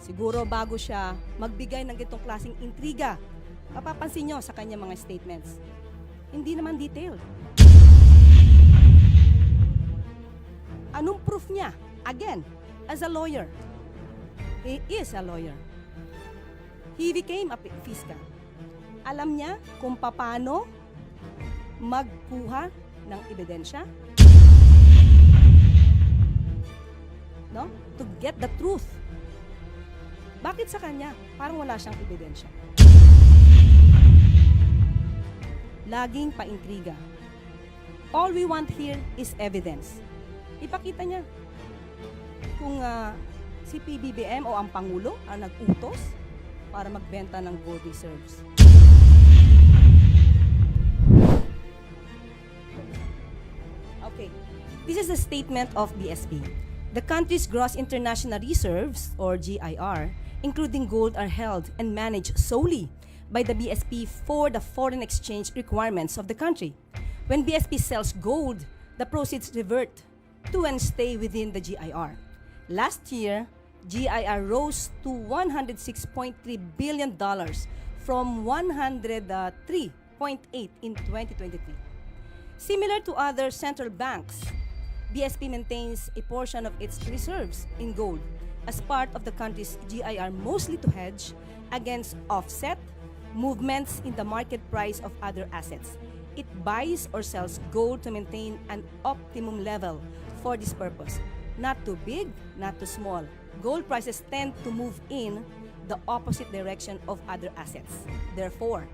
Siguro bago siya magbigay ng ganitong klaseng intriga, mapapansin nyo sa kanya mga statements. Hindi naman detailed. Anong proof niya? Again, as a lawyer. He is a lawyer. He became a fiscal. Alam niya kung paano magkuha ng ebidensya. No? To get the truth. Bakit sa kanya? Parang wala siyang ebidensya. Laging paintriga. All we want here is evidence. Ipakita niya kung si PBBM o ang Pangulo ang nag-utos para magbenta ng gold reserves. Okay, this is a statement of BSP. The country's gross international reserves, or GIR, including gold, are held and managed solely by the BSP for the foreign exchange requirements of the country. When BSP sells gold, the proceeds revert to and stay within the GIR. Last year, GIR rose to $106.3 billion from $103.8 in 2023. Similar to other central banks, BSP maintains a portion of its reserves in gold as part of the country's GIR, mostly to hedge against offset movements in the market price of other assets. It buys or sells gold to maintain an optimum level for this purpose. Not too big, not too small. Gold prices tend to move in the opposite direction of other assets. Therefore,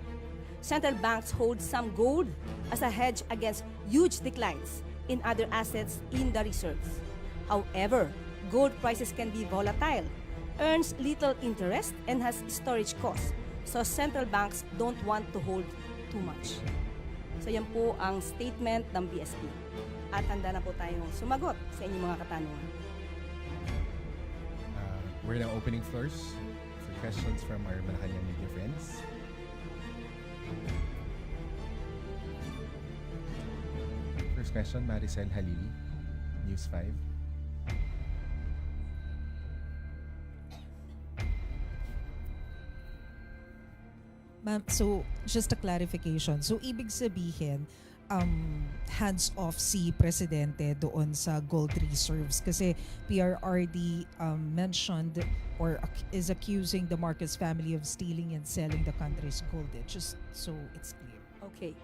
central banks hold some gold as a hedge against huge declines in other assets in the reserves. However, gold prices can be volatile, earns little interest, and has storage costs. So central banks don't want to hold too much. So yan po ang statement ng BSP. At handa na po tayong sumagot sa inyong mga katanungan. We're now opening floors for questions from our Malacanang media friends. First question, Maricel Halili, News 5. Ma'am, so just a clarification. So ibig sabihin, hands-off si Presidente doon sa gold reserves kasi PRRD mentioned or is accusing the Marcos family of stealing and selling the country's gold. Just so it's clear. Okay.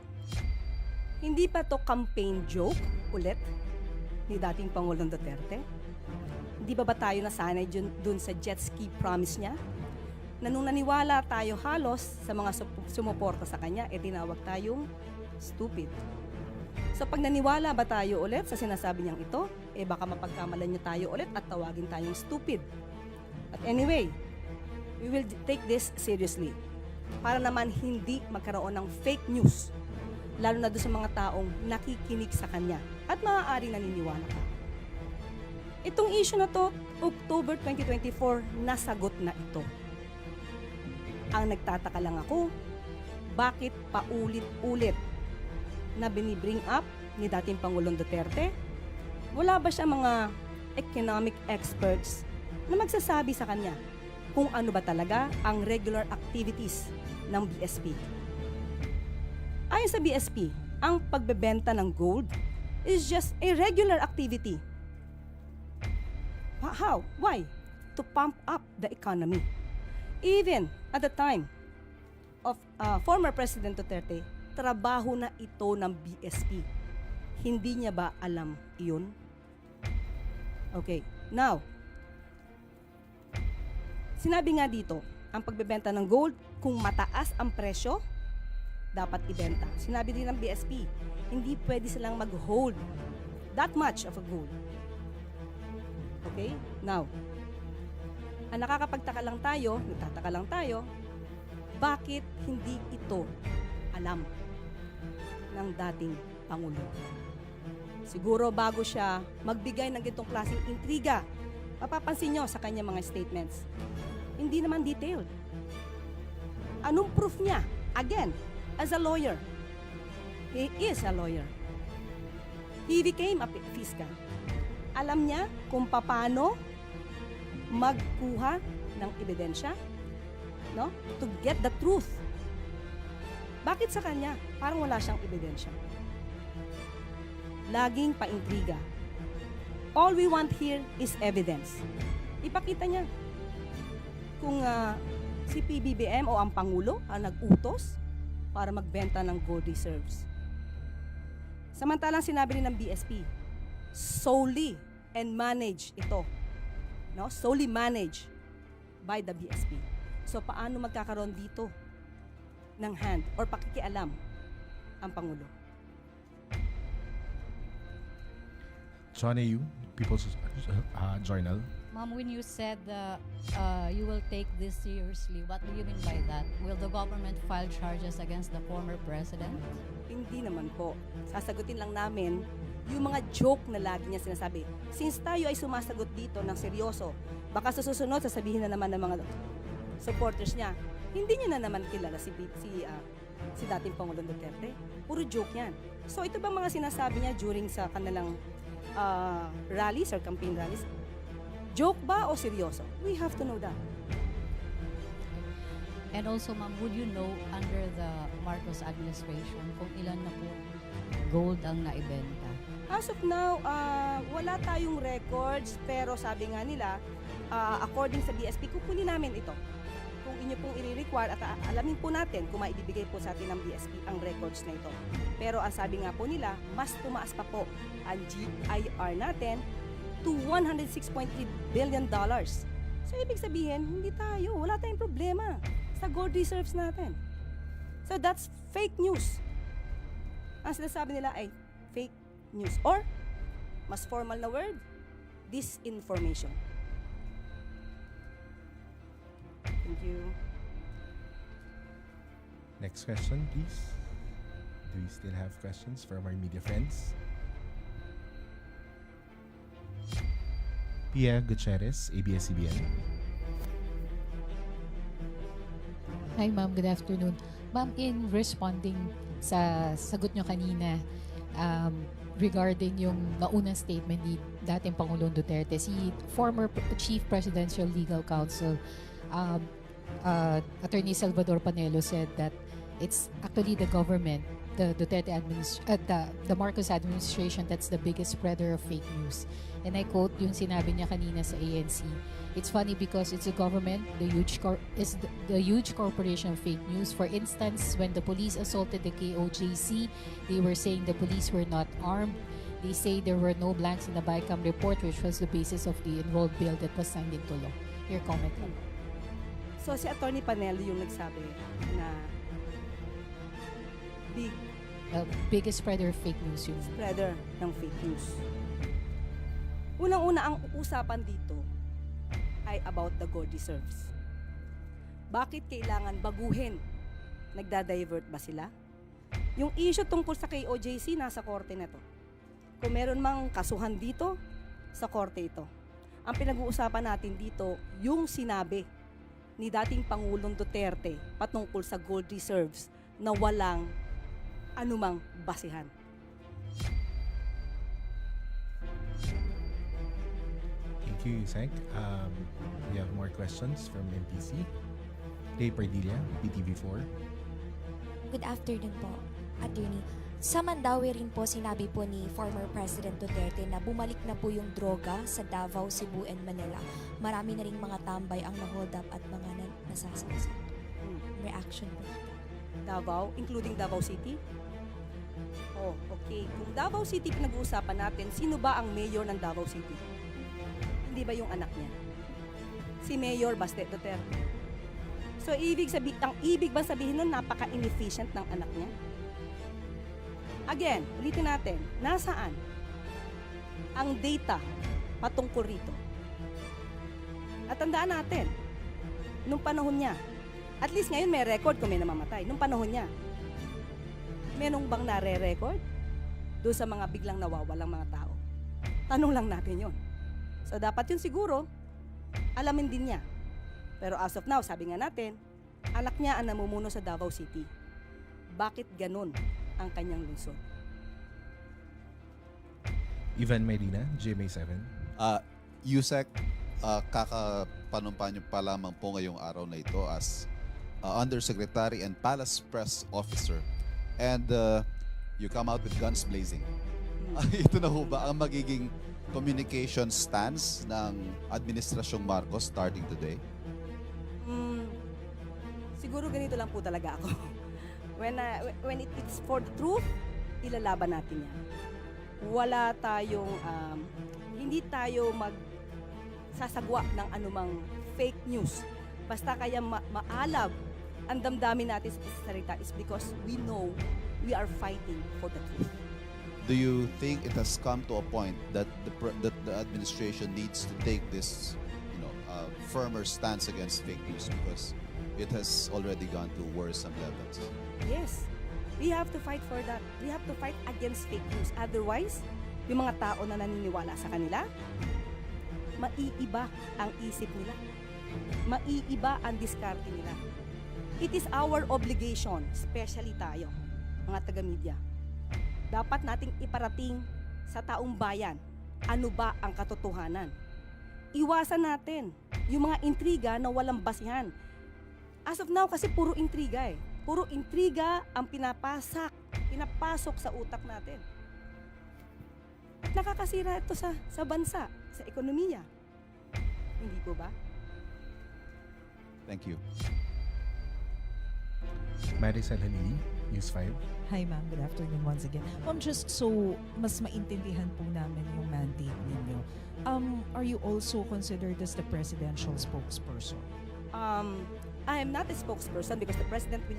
Hindi pa to campaign joke ulit ni dating Pangulong Duterte? Hindi ba tayo nasanay dun sa jet ski promise niya? Na nung naniwala tayo halos sa mga sumuporta sa kanya, tinawag tayong stupid. So pag naniwala ba tayo ulit sa sinasabi niyang ito, baka mapagkamalan niyo tayo ulit at tawagin tayong stupid. But anyway, we will take this seriously para naman hindi magkaroon ng fake news, lalo na doon sa mga taong nakikinig sa kanya at maaari naniniwala ka. Itong issue na to, October 2024, nasagot na ito. Ang nagtataka lang ako, bakit paulit-ulit na binibring up ni dating Pangulong Duterte? Wala ba siya mga economic experts na magsasabi sa kanya kung ano ba talaga ang regular activities ng BSP? Ayon sa BSP, ang pagbebenta ng gold is just a regular activity. How? Why? To pump up the economy. Even at the time of former President Duterte, trabaho na ito ng BSP. Hindi niya ba alam iyon? Okay, now, sinabi nga dito, ang pagbebenta ng gold, kung mataas ang presyo, dapat ibenta. Sinabi din ng BSP, hindi pwede silang mag-hold that much of a gold. Okay, now, ang nagtataka lang tayo, bakit hindi ito alam ng dating Pangulo? Siguro bago siya magbigay ng ganitong klaseng intriga, mapapansin nyo sa kanya mga statements, hindi naman detailed. Anong proof niya? Again, as a lawyer. He is a lawyer. He became a fiscal. Alam niya kung paano magkuha ng ebidensya, no? To get the truth. Bakit sa kanya? Parang wala siyang ebidensya. Laging paintriga. All we want here is evidence. Ipakita niya kung si PBBM o ang Pangulo ang nag-utos para magbenta ng gold reserves. Samantalang sinabi rin ng BSP, solely and manage ito. No? Solely managed by the BSP. So paano magkakaroon dito ng hand or pakikialam ang Pangulo? Joanna Yu, People's Journal. Ma'am, when you said you will take this seriously, what do you mean by that? Will the government file charges against the former president? Hindi naman po. Sasagutin lang namin yung mga joke na lagi niya sinasabi. Since tayo ay sumasagot dito ng seryoso, baka sa susunod sasabihin na naman ng mga supporters niya, hindi niya na naman kilala si dating Pangulong Duterte. Puro joke yan. So ito bang mga sinasabi niya during sa kanilang rallies or campaign rallies? Joke ba o seryoso? We have to know that. And also, ma'am, would you know under the Marcos administration kung ilan na po gold ang naibenta? As of now, wala tayong records, pero sabi nga nila, according sa BSP, kukunin namin ito. Kung inyo pong i-require at alamin po natin kung maibibigay po sa atin ng BSP ang records na ito. Pero ang sabi nga po nila, mas tumaas pa po ang GIR natin to $106.3 billion. So ibig sabihin, hindi tayo, wala tayong problema sa gold reserves natin. So that's fake news. Ang sinasabi nila ay fake news. Or, mas formal na word, disinformation. Thank you. Next question, please. Do we still have questions from our media friends? Pia Gutierrez, ABS-CBN. Hi ma'am, good afternoon. Ma'am, in responding sa sagot nyo kanina regarding yung naunang statement ni dating Pangulong Duterte, si former Chief Presidential Legal Counsel Attorney Salvador Panelo said that it's actually the government, the Duterte the Marcos administration that's the biggest spreader of fake news. And I quote yung sinabi niya kanina sa ANC. It's funny because it's the government, the huge corporation of fake news. For instance, when the police assaulted the KOJC, they were saying the police were not armed. They say there were no blanks in the BICAM report, which was the basis of the enrolled bill that was signed into law. Your comment. So si Attorney Panelo yung nagsabi na Biggest spreader of fake news yun. spreader ng fake news. Unang-una, ang usapan dito ay about the gold reserves. Bakit kailangan baguhin? Nagda-divert ba sila? Yung issue tungkol sa KOJC, nasa korte na to. Kung meron mang kasuhan dito, sa korte ito. Ang pinag-uusapan natin dito, yung sinabi ni dating Pangulong Duterte patungkol sa gold reserves na walang anumang basihan. Thank you, Yusek. We have more questions from MPC. Ray Pardilla, PTV4. Good afternoon po, Attorney. Sa Mandawi rin po sinabi po ni former President Duterte na bumalik na po yung droga sa Davao, Cebu, and Manila. Marami na ring mga tambay ang na-hold up at mga nasasaksak. Reaction po. Davao, including Davao City? Oh, okay. Kung Davao City pinag-uusapan natin, sino ba ang mayor ng Davao City? Hindi ba yung anak niya? Si Mayor Baste Duterte. So, ang ibig ba sabihin nun, napaka-inefficient ng anak niya? Again, ulitin natin, nasaan ang data patungkol rito? At tandaan natin, nung panahon niya, at least ngayon may record kung may namamatay. Nung panahon niya, menong bang nare-record doon sa mga biglang nawawalang mga tao? Tanong lang natin yon. So dapat yun siguro, alamin din niya. Pero as of now, sabi nga natin, anak niya ang namumuno sa Davao City. Bakit ganun ang kanyang lungsod? Ivan Medina, GMA7. Yusek, kakapanumpa niyo pa lamang po ngayong araw na ito as Undersecretary and Palace Press Officer. And you come out with guns blazing. Ito na ho ba ang magiging communication stance ng Administrasyong Marcos starting today? Siguro ganito lang po talaga ako. When it's for the truth, ilalaban natin yan. Wala tayong, hindi tayo magsasagwa ng anumang fake news. Basta kaya maalab ang damdamin natin sa salita is because we know we are fighting for the truth. Do you think it has come to a point that the administration needs to take this, firmer stance against fake news because it has already gone to worrisome levels? Yes, we have to fight for that. We have to fight against fake news. Otherwise, yung mga tao na naniniwala sa kanila, maiiba ang isip nila. Maiiba ang diskarte nila. It is our obligation, especially tayo, mga taga-media. Dapat nating iparating sa taong bayan, ano ba ang katotohanan. Iwasan natin yung mga intriga na walang basihan. As of now, kasi puro intriga eh. Puro intriga ang pinapasok sa utak natin. At nakakasira ito sa bansa, sa ekonomiya. Hindi po ba? Thank you. Maricel Halili, News 5. Hi ma'am, good afternoon once again. Ma'am, just so mas maintindihan po namin yung mandate ninyo, are you also considered as the presidential spokesperson? I am not a spokesperson because the president will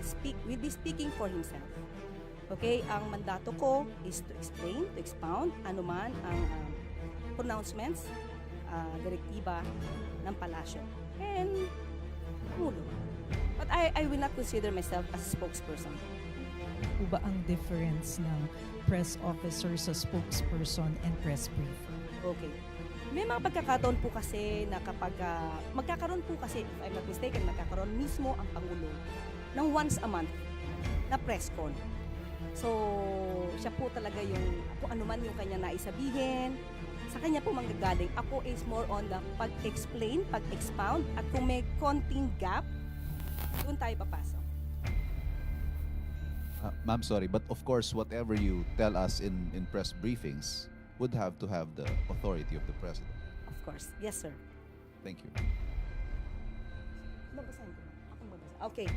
be speaking for himself. Okay, ang mandato ko is to explain, to expound anuman ang pronouncements, direktiba ng palasyo. And Pangulo. But I will not consider myself as a spokesperson. Po ba ang difference ng press officer sa spokesperson and press briefer? Okay. May mga pagkakataon po kasi na kapag magkakaroon po kasi, if I'm not mistaken, magkakaroon mismo ang Pangulo ng once a month na press con. So, siya po talaga yung, kung ano man yung kanya naisabihin, sa kanya po manggagaling. Ako is more on the pag-explain, pag-expound, at kung may konting gap, doon tayo papasok. Ma'am, sorry, but of course, whatever you tell us in press briefings would have to have the authority of the president. Of course. Yes, sir. Thank you. Babasahin ko. Akong babasa. Okay.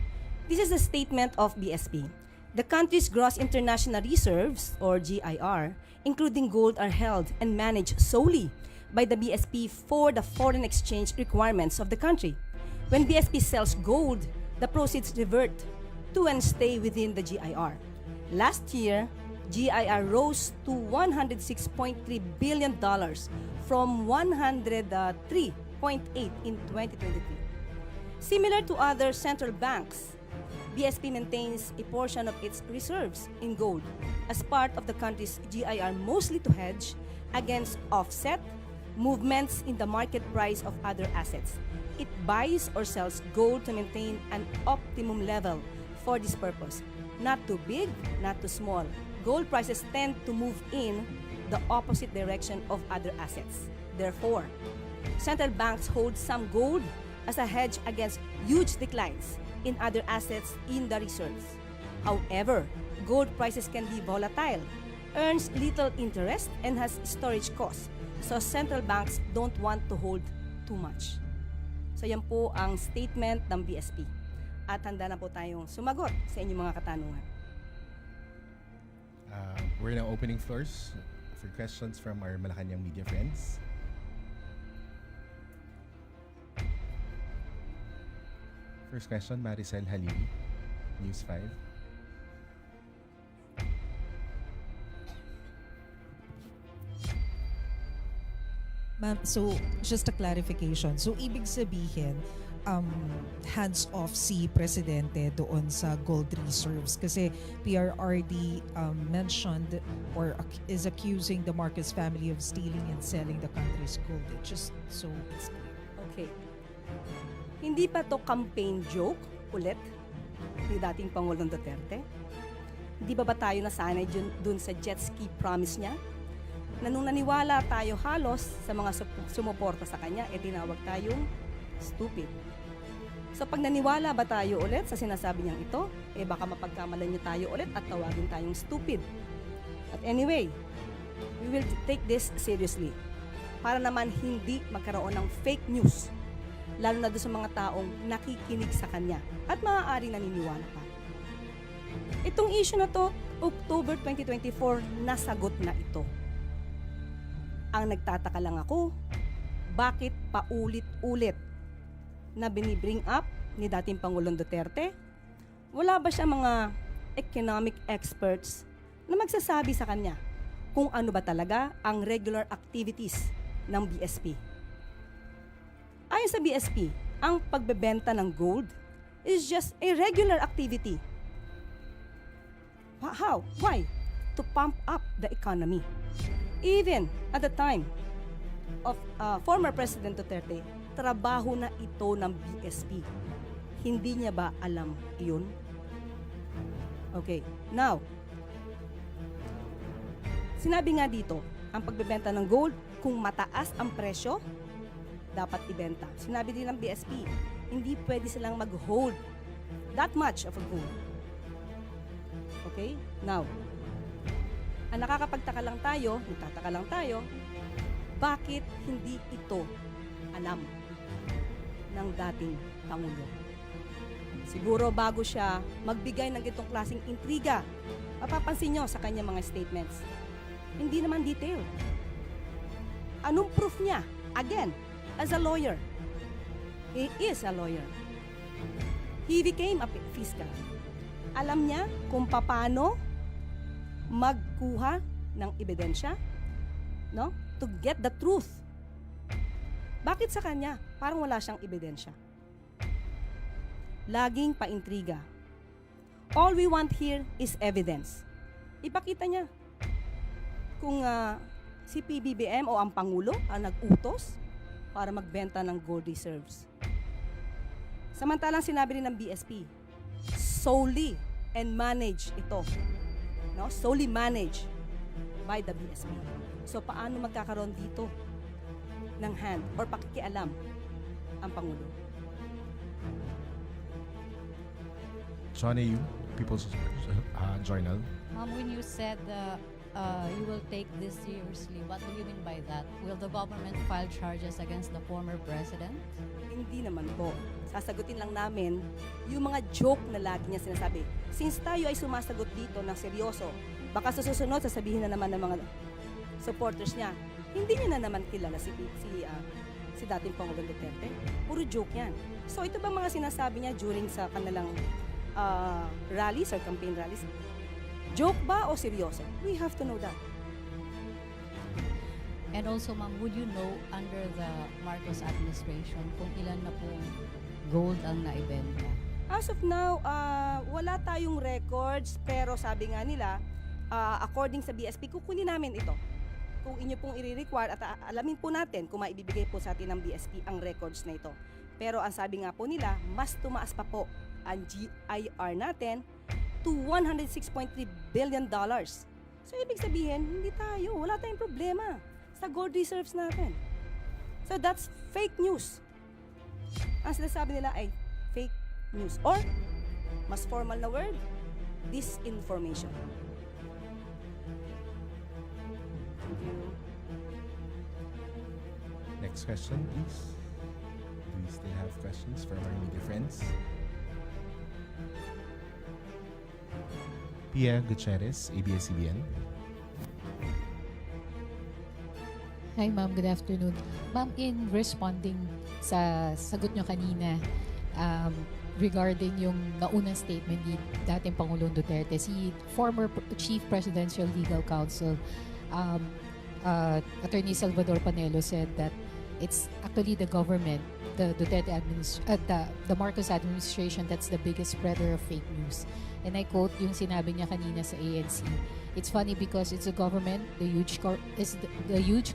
This is a statement of BSP. The country's gross international reserves, or GIR, including gold, are held and managed solely by the BSP for the foreign exchange requirements of the country. When BSP sells gold, the proceeds revert to and stay within the GIR. Last year, GIR rose to $106.3 billion from $103.8 in 2023. Similar to other central banks, BSP maintains a portion of its reserves in gold as part of the country's GIR, mostly to hedge against offset movements in the market price of other assets. It buys or sells gold to maintain an optimum level for this purpose. Not too big, not too small. Gold prices tend to move in the opposite direction of other assets. Therefore, central banks hold some gold as a hedge against huge declines in other assets in the reserves. However, gold prices can be volatile, earns little interest, and has storage costs. So central banks don't want to hold too much. So yan po ang statement ng BSP. At handa na po tayong sumagot sa inyong mga katanungan. We're now opening floors for questions from our Malacanang media friends. First question, Maricel Halili, News 5. Ma'am, so just a clarification. So ibig sabihin, hands-off si Presidente doon sa gold reserves kasi PRRD mentioned or is accusing the Marcos family of stealing and selling the country's gold. Just so it's clear. Okay. Hindi pa to campaign joke ulit ni dating Pangulong Duterte? Hindi ba tayo nasanay dun sa jet ski promise niya? na nung naniwala tayo halos sa mga sumuporta sa kanya, tinawag tayong stupid. So pag naniwala ba tayo ulit sa sinasabi niyang ito, baka mapagkamalan niyo tayo ulit at tawagin tayong stupid. But anyway, we will take this seriously para naman hindi magkaroon ng fake news, lalo na doon sa mga taong nakikinig sa kanya at maaaring naniniwala pa. Itong issue na to, October 2024, nasagot na ito. Ang nagtataka lang ako, bakit paulit-ulit na binibring up ni dating Pangulong Duterte? Wala ba siya mga economic experts na magsasabi sa kanya kung ano ba talaga ang regular activities ng BSP? Ayon sa BSP, ang pagbebenta ng gold is just a regular activity. How? Why? To pump up the economy. Even at the time of former President Duterte, trabaho na ito ng BSP. Hindi niya ba alam iyon? Okay, now, sinabi nga dito, ang pagbebenta ng gold, kung mataas ang presyo, dapat ibenta. Sinabi din ng BSP, hindi pwede silang mag-hold that much of a gold. Okay? Now, ang nagtataka lang tayo, bakit hindi ito alam ng dating Pangulo? Siguro bago siya magbigay ng itong klaseng intriga, mapapansin nyo sa kanyang mga statements, hindi naman detail. Anong proof niya? Again, as a lawyer. He is a lawyer. He became a fiscal. Alam niya kung paano magkuha ng ebidensya, no? To get the truth. Bakit sa kanya parang wala siyang ebidensya? Laging paintriga. All we want here is evidence. Ipakita niya kung si PBBM o ang Pangulo ang nag-utos para magbenta ng gold reserves. Samantalang sinabi rin ng BSP, solely and manage ito. No? Solely managed by the BSP. So paano magkakaroon dito ng hand or pakikialam ang Pangulo? Johnny Yu, People's Journal. Ma'am, when you said you will take this seriously, what do you mean by that? Will the government file charges against the former president? Hindi naman po. Sasagutin lang namin yung mga joke na lagi niya sinasabi. Since tayo ay sumasagot dito ng seryoso, baka sa susunod sasabihin na naman ng mga supporters niya, hindi niya na naman kilala si dating Pangulong Duterte. Puro joke yan. So ito bang mga sinasabi niya during sa kanilang rallies or campaign rallies? Joke ba o seryoso? We have to know that. And also, ma'am, would you know under the Marcos administration kung ilan na pong gold ang naibenta? As of now, wala tayong records, pero sabi nga nila, according sa BSP, kukunin namin ito. Kung inyo pong i-require at alamin po natin kung maibibigay po sa atin ng BSP ang records na ito. Pero ang sabi nga po nila, mas tumaas pa po ang GIR natin to $106.3 billion. So ibig sabihin, hindi tayo, wala tayong problema sa gold reserves natin. So that's fake news. Ang sinasabi nila ay fake news or mas formal na word, disinformation. Thank you. Next question, please. Do we still have questions from our media friends? Pia Gutierrez, ABS-CBN. Hi ma'am, good afternoon. Ma'am, in responding sa sagot nyo kanina regarding yung naunang statement ni dating Pangulong Duterte, si former Chief Presidential Legal Counsel Attorney Salvador Panelo said that it's actually the government, the Duterte the Marcos administration that's the biggest spreader of fake news. And I quote yung sinabi niya kanina sa ANC. It's funny because it's the government, the huge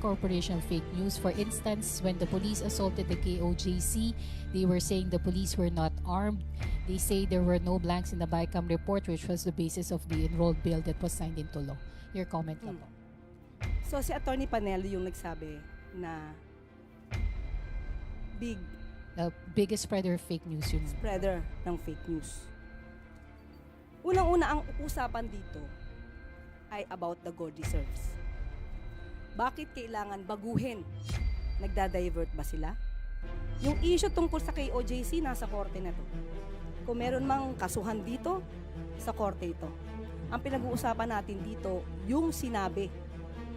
corporation of fake news. For instance, when the police assaulted the KOJC, they were saying the police were not armed. They say there were no blanks in the BICAM report, which was the basis of the enrolled bill that was signed into law. Your comment lang po. So So si Attorney Panelo yung nagsabi na big The biggest spreader of fake news yun. spreader ng fake news. Unang-una ang usapan dito ay about the gold reserves. Bakit kailangan baguhin? Nagda-divert ba sila? Yung issue tungkol sa KOJC, nasa korte na to. Kung meron mang kasuhan dito, sa korte ito. Ang pinag-uusapan natin dito, yung sinabi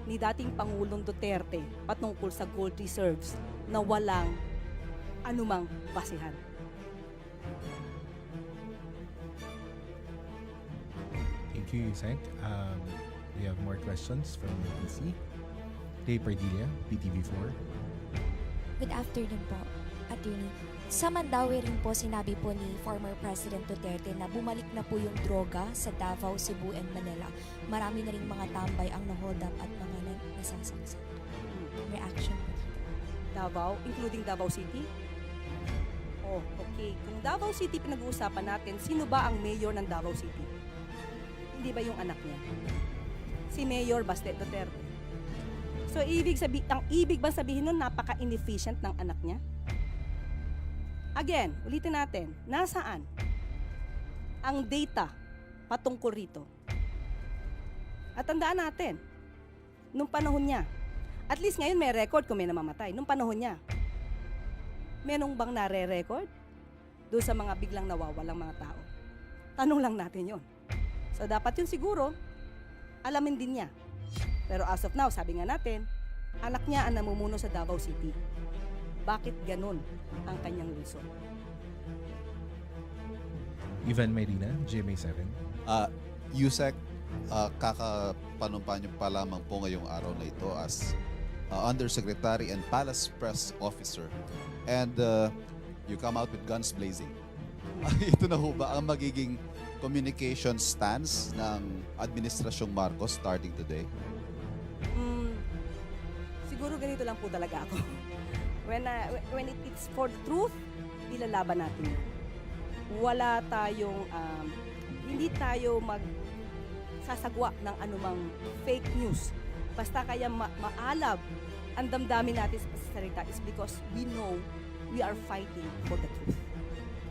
ni dating Pangulong Duterte patungkol sa gold reserves na walang anumang basihan. Thank you, Yusek. We have more questions from NPC. Ray Pardilla, PTV4. Good afternoon po, Attorney. Sa Mandaue rin po sinabi po ni former President Duterte na bumalik na po yung droga sa Davao, Cebu, and Manila. Marami na rin mga tambay ang na-hold up at mga nasasaksak. Reaction po dito. Davao, including Davao City? Oh, okay. Kung Davao City pinag-uusapan natin, sino ba ang mayor ng Davao City? Hindi ba yung anak niya? Si Mayor Baste Duterte. So, ang ibig ba sabihin nun, napaka-inefficient ng anak niya? Again, ulitin natin, nasaan ang data patungkol rito? At tandaan natin, nung panahon niya, at least ngayon may record kung may namamatay, nung panahon niya, merong bang nare-record doon sa mga biglang nawawalang mga tao? Tanong lang natin yon. So, dapat yun siguro, alamin din niya. Pero as of now, sabi nga natin, anak niya ang namumuno sa Davao City. Bakit ganun ang kanyang lungsod? Ivan Marina, GMA7. Yusek, kakapanumpa niyo pa lamang po ngayong araw na ito as Undersecretary and Palace Press Officer. And you come out with guns blazing. Ito na ho ba ang magiging communication stance ng Administrasyong Marcos starting today? Siguro ganito lang po talaga ako. When it's for the truth, ilalaban natin yun. Wala tayong, hindi tayo magsasagwa ng anumang fake news. Basta kaya maalab ang damdamin natin sa salita is because we know we are fighting for the truth.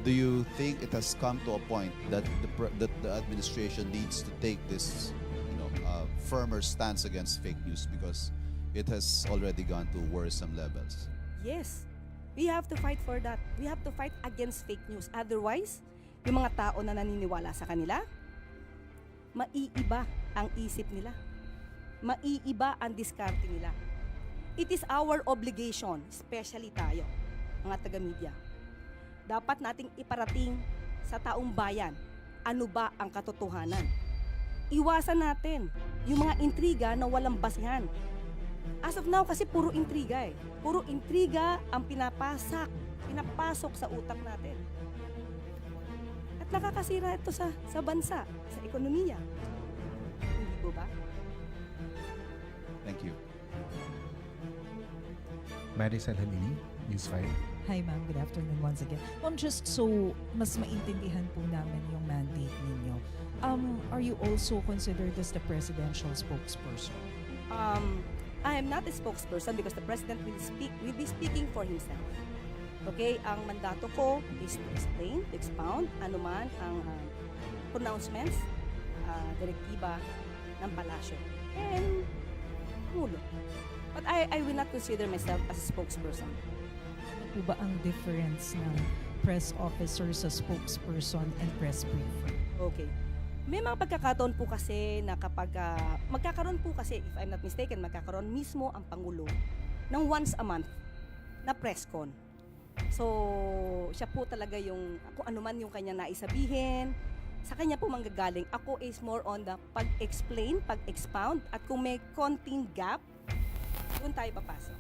Do you think it has come to a point that the administration needs to take this, firmer stance against fake news because it has already gone to worrisome levels? Yes, we have to fight for that. We have to fight against fake news. Otherwise, yung mga tao na naniniwala sa kanila, maiiba ang isip nila. Maiiba ang diskarte nila. It is our obligation, especially tayo, mga taga-media. Dapat nating iparating sa taong bayan, ano ba ang katotohanan. Iwasan natin yung mga intriga na walang basihan. As of now, kasi puro intriga eh. Puro intriga ang pinapasok sa utak natin. At nakakasira ito sa bansa, sa ekonomiya. Hindi po ba? Thank you. Maricel Halili, News 5. Hi ma'am, good afternoon once again. Just so mas maintindihan po namin yung mandate ninyo, are you also considered as the presidential spokesperson? I am not a spokesperson because the president will be speaking for himself. Okay, ang mandato ko is to explain, to expound anuman ang pronouncements, direktiba ng palasyo and Pangulo. But I will not consider myself as a spokesperson. Ano po ba ang difference ng press officer sa spokesperson and press briefer? Okay. May mga pagkakataon po kasi na kapag magkakaroon po kasi, if I'm not mistaken, magkakaroon mismo ang Pangulo ng once a month na press con. So, siya po talaga yung, kung ano man yung kanya naisabihin, sa kanya po manggagaling. Ako is more on the pag-explain, pag-expound, at kung may konting gap, doon tayo papasok.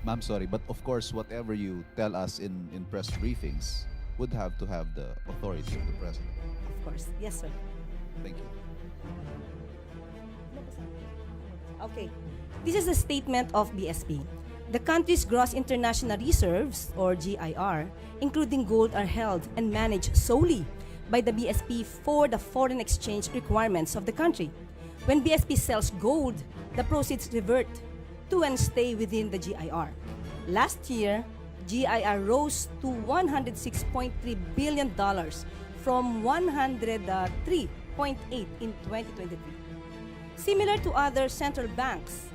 Ma'am, sorry, but of course, whatever you tell us in press briefings would have to have the authority of the president. Of course. Yes, sir. Thank you. Okay. This is a statement of BSP. The country's gross international reserves, or GIR, including gold, are held and managed solely by the BSP for the foreign exchange requirements of the country, When BSP sells gold, the proceeds revert to and stay within the GIR. Last year, GIR rose to $106.3 billion from $103.8 in 2023. Similar to other central banks,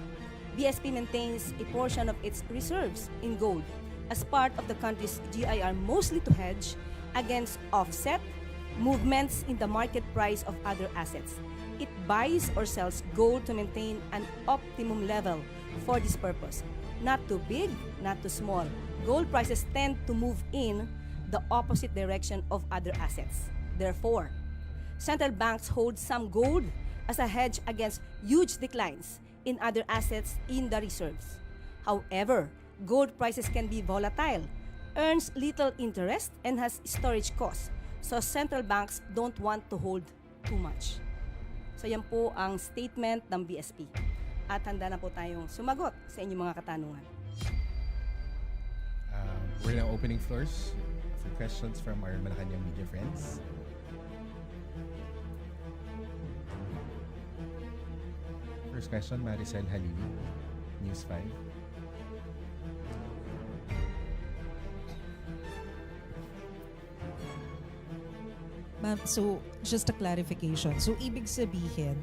BSP maintains a portion of its reserves in gold as part of the country's GIR, mostly to hedge against offset movements in the market price of other assets. It buys or sells gold to maintain an optimum level for this purpose. Not too big, not too small. Gold prices tend to move in the opposite direction of other assets. Therefore, central banks hold some gold as a hedge against huge declines in other assets in the reserves. However, gold prices can be volatile, earns little interest, and has storage costs. So central banks don't want to hold too much. So yan po ang statement ng BSP. At handa na po tayong sumagot sa inyong mga katanungan. We're now opening floors for questions from our Malacanang media friends. First question, Maricel Halili, News 5. Ma'am, so just a clarification. So ibig sabihin,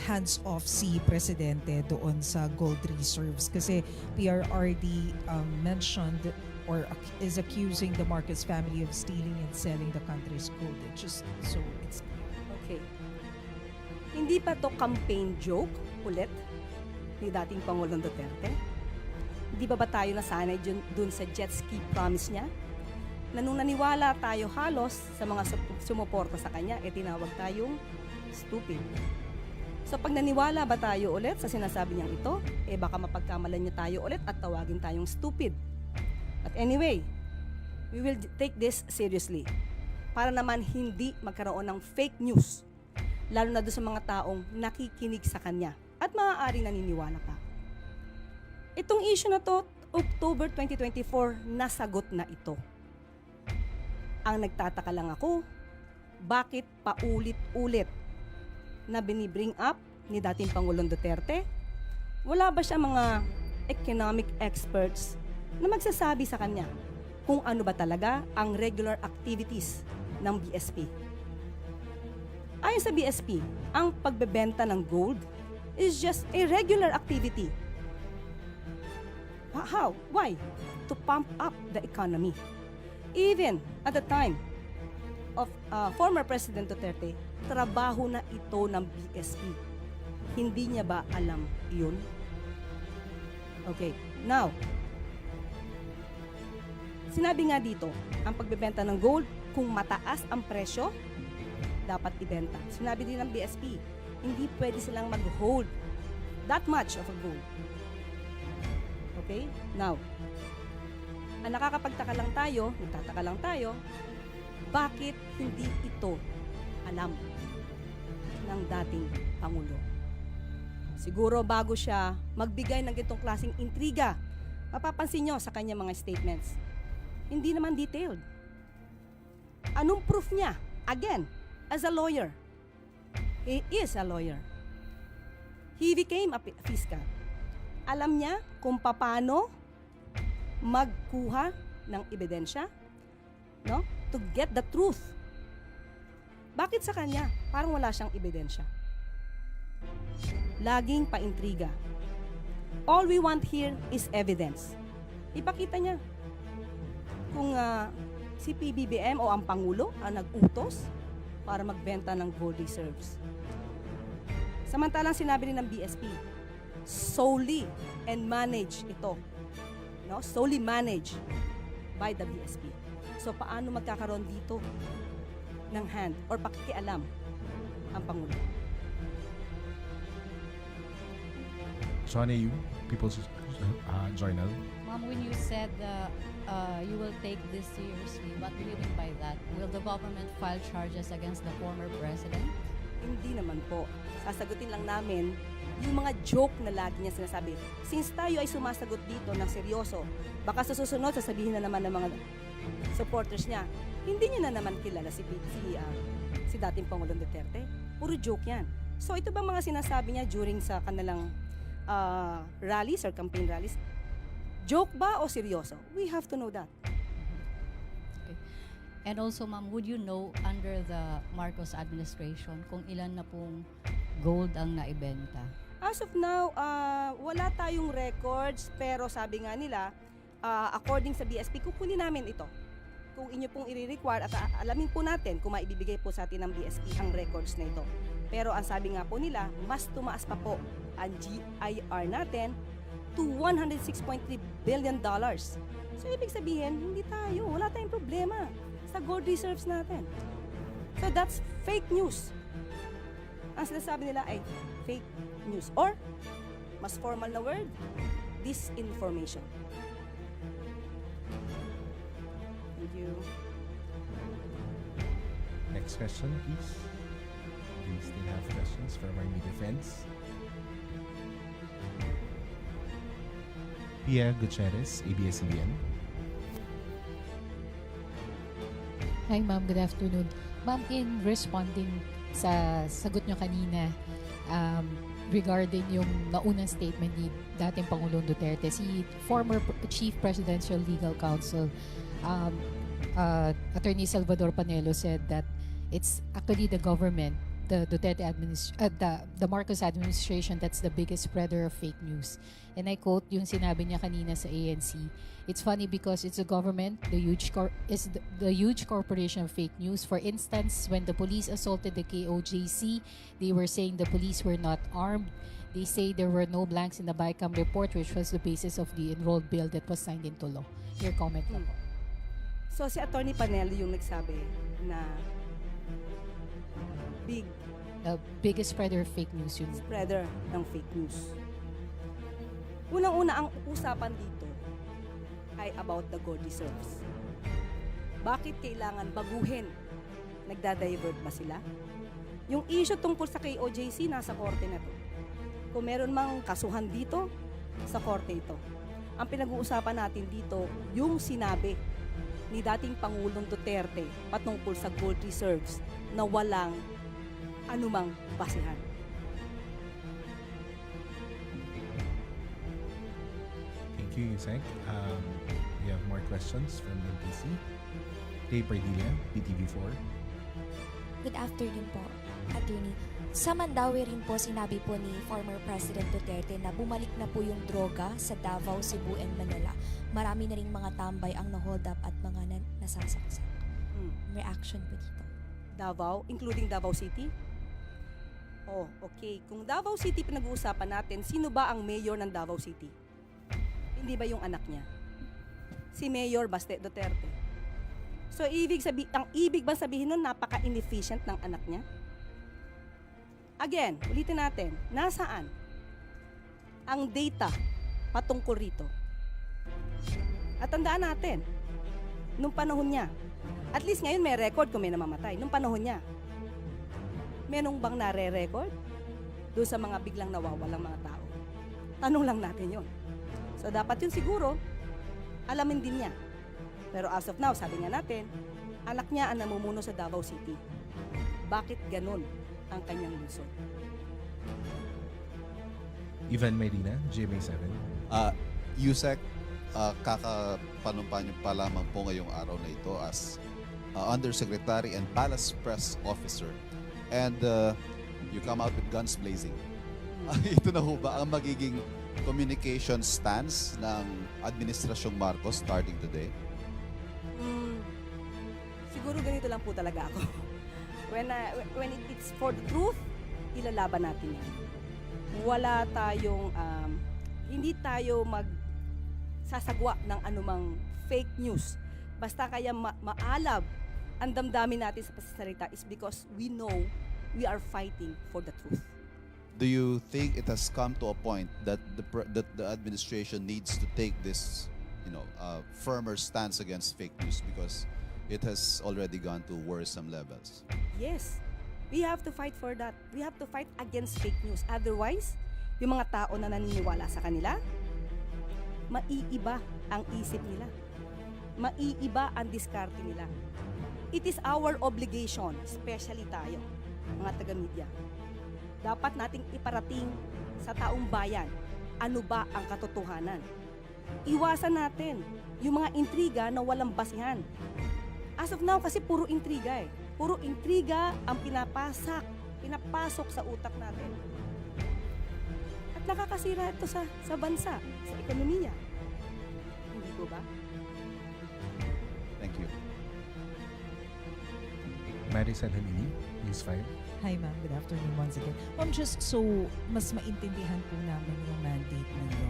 hands off si Presidente doon sa gold reserves kasi PRRD mentioned or is accusing the Marcos family of stealing and selling the country's gold. Just so it's Okay. Hindi pa to campaign joke ulit ni dating Pangulong Duterte? Hindi ba tayo nasanay dun sa jet ski promise niya? Na nung naniwala tayo halos sa mga sumuporta sa kanya, tinawag tayong stupid. So pag naniwala ba tayo ulit sa sinasabi niyang ito, baka mapagkamalan niya tayo ulit at tawagin tayong stupid. But anyway, we will take this seriously para naman hindi magkaroon ng fake news, lalo na doon sa mga taong nakikinig sa kanya at maaaring naniniwala pa. Itong issue na to, October 2024, nasagot na ito. Ang nagtataka lang ako, bakit paulit-ulit na binibring up ni dating Pangulong Duterte? Wala ba siya mga economic experts na magsasabi sa kanya kung ano ba talaga ang regular activities ng BSP? Ayon sa BSP, ang pagbebenta ng gold is just a regular activity. How? Why? To pump up the economy. Even at the time of former President Duterte, trabaho na ito ng BSP. Hindi niya ba alam yun? Okay, now, sinabi nga dito, ang pagbebenta ng gold, kung mataas ang presyo, dapat ibenta. Sinabi din ng BSP, hindi pwede silang mag-hold that much of a gold. Okay? Now, ang nagtataka lang tayo, bakit hindi ito alam ng dating Pangulo? Siguro bago siya magbigay ng ganitong klaseng intriga, mapapansin nyo sa kanya mga statements, hindi naman detailed. Anong proof niya? Again, as a lawyer. He is a lawyer. He became a fiscal. Alam niya kung paano magkuha ng ebidensya, no? To get the truth. Bakit sa kanya parang wala siyang ebidensya? Laging paintriga. All we want here is evidence. Ipakita niya kung si PBBM o ang Pangulo ang nag-utos para magbenta ng gold reserves. Samantalang sinabi rin ng BSP, solely and manage ito. No? Solely managed by the BSP. So paano magkakaroon dito ng hand or pakikialam ang Pangulo? Shauna Yu, People's Journal. Ma'am, when you said you will take this seriously, what do you mean by that? Will the government file charges against the former president? Hindi naman po. Sasagutin lang namin yung mga joke na lagi niya sinasabi. Since tayo ay sumasagot dito ng seryoso, baka sa susunod sasabihin na naman ng mga supporters niya, hindi niya na naman kilala si dating Pangulong Duterte. Puro joke yan. So ito bang mga sinasabi niya during sa kanilang rallies or campaign rallies, joke ba o seryoso? We have to know that. And also, ma'am, would you know under the Marcos administration kung ilan na pong gold ang naibenta? As of now, wala tayong records, pero sabi nga nila, according sa BSP, kukunin namin ito. Kung inyo pong i-require at alamin po natin kung maibibigay po sa atin ng BSP ang records na ito. Pero ang sabi nga po nila, mas tumaas pa po ang GIR natin to $106.3 billion. So ibig sabihin, hindi tayo, wala tayong problema sa gold reserves natin. So that's fake news. Ang sinasabi nila ay fake news or mas formal na word, disinformation. Thank you. Next question, please. Do you still have questions from our media friends? Pia Gutierrez, ABS-CBN. Hi ma'am, good afternoon. Ma'am, in responding sa sagot nyo kanina regarding yung naunang statement ni dating Pangulong Duterte, si former Chief Presidential Legal Counsel Attorney Salvador Panelo said that it's actually the government, the Duterte the Marcos administration that's the biggest spreader of fake news. And I quote yung sinabi niya kanina sa ANC, "It's funny because it's the government, the huge corporation of fake news. For instance, when the police assaulted the KOJC, they were saying the police were not armed. They say there were no blanks in the BICAM report, which was the basis of the enrolled bill that was signed into law." Your comment lang po. So si Attorney Panelo yung nagsabi na big The biggest spreader of fake news yun. spreader ng fake news. Unang-una, ang usapan dito ay about the gold reserves. Bakit kailangan baguhin? Nagda-divert ba sila? Yung issue tungkol sa KOJC, nasa korte na to. Kung meron mang kasuhan dito, sa korte ito. Ang pinag-uusapan natin dito, yung sinabi ni dating Pangulong Duterte patungkol sa gold reserves na walang anumang basehan. Thank you, Yusek. We have more questions from NTC. Tay Pardilla, PTV4. Good afternoon po, Attorney. Sa Mandawi rin po sinabi po ni former President Duterte na bumalik na po yung droga sa Davao, Cebu, and Manila. Marami na rin mga tambay ang na-hold up at mga nasasaksak. Reaction po dito. Davao, including Davao City? Oh, okay. Kung Davao City pinag-uusapan natin, sino ba ang mayor ng Davao City? Hindi ba yung anak niya? Si Mayor Baste Duterte. So, ang ibig bang sabihin nun, napaka-inefficient ng anak niya? Again, ulitin natin, nasaan ang data patungkol rito? At tandaan natin, nung panahon niya, at least ngayon may record kung may namamatay, nung panahon niya, menong bang nare-record doon sa mga biglang nawawalang mga tao? Tanong lang natin yon. So, dapat yun siguro, alamin din niya. Pero as of now, sabi nga natin, anak niya ang namumuno sa Davao City. Bakit ganun ang kanyang lungsod? Ivan Medina, GMA7. Yusek, kakapanumpa niyo pa lamang po ngayong araw na ito as Undersecretary and Palace Press Officer. And you come out with guns blazing. Ito na ho ba ang magiging communication stance ng Administrasyong Marcos starting today? Siguro ganito lang po talaga ako. When it's for the truth, ilalaban natin yan. Wala tayong, hindi tayo magsasagwa ng anumang fake news. Basta kaya maalab ang damdamin natin sa pasasalita is because we know we are fighting for the truth. Do you think it has come to a point that the administration needs to take this, firmer stance against fake news because it has already gone to worrisome levels? Yes, we have to fight for that. We have to fight against fake news. Otherwise, yung mga tao na naniniwala sa kanila, maiiba ang isip nila. Maiiba ang diskarte nila. It is our obligation, especially tayo, mga taga-media, dapat nating iparating sa taong bayan ano ba ang katotohanan. Iwasan natin yung mga intriga na walang basihan. As of now, kasi puro intriga eh. Puro intriga ang pinapasok sa utak natin. At nakakasira ito sa bansa, sa ekonomiya. Hindi po ba? Thank you. Maricel Halili, News 5. Hi ma'am, good afternoon once again. Ma'am, just so mas maintindihan po namin yung mandate ninyo,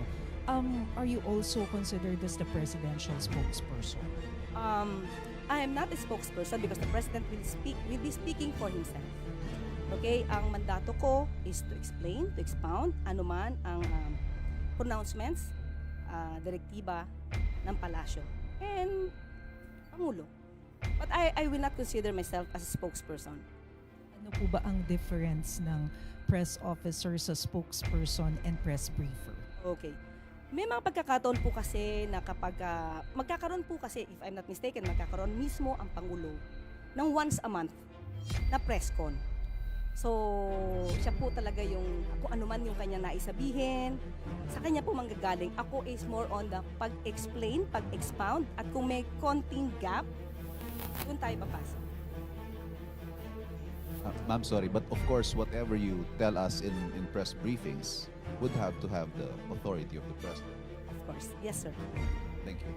are you also considered as the presidential spokesperson? I am not a spokesperson because the president will be speaking for himself. Okay, ang mandato ko is to explain, to expound anuman ang pronouncements, direktiba ng palasyo and Pangulo. But I will not consider myself as a spokesperson. Ano po ba ang difference ng press officer sa spokesperson and press briefer? Okay. May mga pagkakataon po kasi na kapag magkakaroon po kasi, if I'm not mistaken, magkakaroon mismo ang Pangulo ng once a month na press con. So, siya po talaga yung, kung ano man yung kanya naisabihin, sa kanya po manggagaling. Ako is more on the pag-explain, pag-expound, at kung may konting gap, doon tayo papasok. Ma'am, sorry, but of course, whatever you tell us in press briefings would have to have the authority of the president. Of course. Yes, sir. Thank you.